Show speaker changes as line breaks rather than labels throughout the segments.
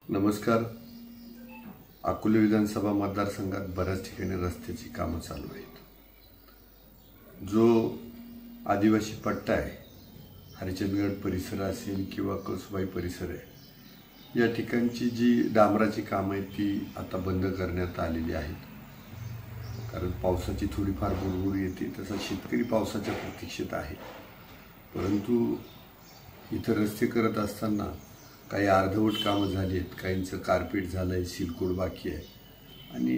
नमस्कार. अकोले विधानसभा मतदारसंघात बऱ्याच ठिकाणी रस्त्याची कामं चालू आहेत. जो आदिवासी पट्टा आहे, हरिचंदगड परिसर असेल किंवा कळसुबाई परिसर आहे, या ठिकाणची जी डांबराची कामं आहेत ती आता बंद करण्यात आलेली आहेत. कारण पावसाची थोडीफार बुरबुर येते, तसा शेतकरी पावसाच्या प्रतीक्षेत आहे. परंतु इथं रस्ते करत असताना काही अर्धवट कामं झाली आहेत, काहींचं कार्पेट झालं आहे, सिलकोड बाकी आहे आणि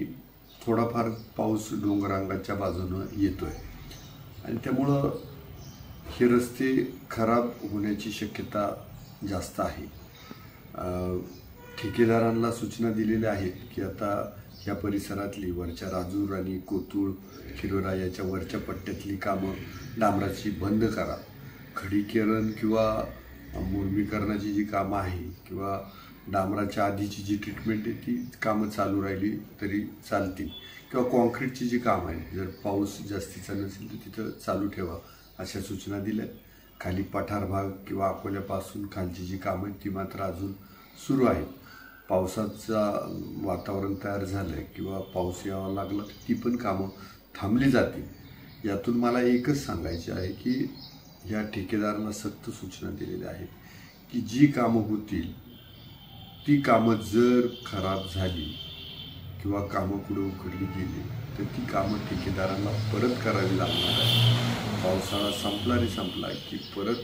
थोडाफार पाऊस डोंगरांगाच्या बाजूनं येतो आहे आणि त्यामुळं हे रस्ते खराब होण्याची शक्यता जास्त आहे. ठेकेदारांना सूचना दिलेल्या आहेत की आता ह्या परिसरातली वरच्या राजूर आणि कोतुळ खिरोरा याच्या वरच्या पट्ट्यातली कामं डांबराची बंद करा. खडीकरण किंवा मुरमीकरणाची जी कामं आहे किंवा डांबराच्या आधीची जी ट्रीटमेंट आहे ती कामं चालू राहिली तरी चालतील किंवा कॉन्क्रीटची जी कामं आहे, जर पाऊस जास्तीचा नसेल तर तिथं चालू ठेवा अशा सूचना दिल्या. खाली पठार भाग किंवा अकोल्यापासून खालची जी कामं आहेत ती मात्र अजून सुरू आहेत. पावसाचं वातावरण तयार झालं आहे किंवा पाऊस यावा लागला तर ती पण कामं थांबली जातील. यातून मला एकच सांगायचे आहे की या ठेकेदारांना सक्त सूचना दिलेल्या आहेत की जी कामं होतील ती कामं जर खराब झाली किंवा कामं पुढे उकडली गेली तर ती कामं ठेकेदारांना परत करावी लागणार आहे. पावसाळा संपला की परत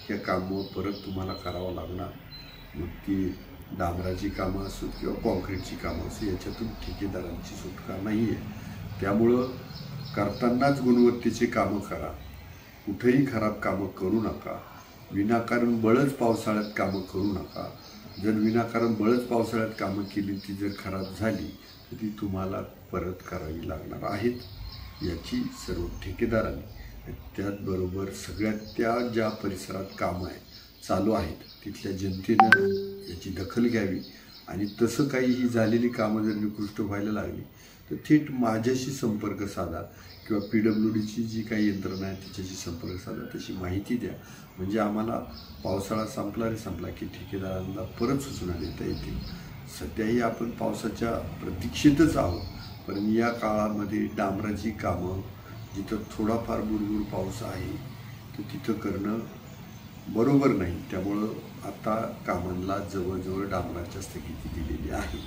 हे कामं परत तुम्हाला करावं लागणार. मग ती डांबराची कामं असो किंवा कॉन्क्रीटची कामं असो, याच्यातून ठेकेदारांची सुटका नाही आहे. त्यामुळं करतानाच गुणवत्तेची कामं करा, कुठेही खराब कामं करू नका. विनाकारण बळच पावसाळ्यात कामं करू नका. जर विनाकारण बळच पावसाळ्यात कामं केली ती जर खराब झाली तर ती तुम्हाला परत करावी लागणार आहेत. याची सर्व ठेकेदारांनी, त्याचबरोबर सगळ्यात त्या ज्या परिसरात कामं चालू आहेत तिथल्या जनतेनं याची दखल घ्यावी आणि तसं काही ही झालेली कामं जर निकृष्ट व्हायला लागली तर थेट माझ्याशी संपर्क साधा किंवा PWDची जी काही यंत्रणा आहे त्याच्याशी संपर्क साधा, तशी माहिती द्या. म्हणजे आम्हाला पावसाळा संपला की ठेकेदारांना परत सूचना देता येतील. सध्याही आपण पावसाच्या प्रतीक्षेतच आहोत, पण या काळामध्ये डांबराची कामं जिथं थोडाफार बुरबुर पाऊस आहे तर तिथं करणं बरोबर नाही. त्यामुळं आता कामांना जवळजवळ डांबराच्या स्थगिती दिलेली आहे.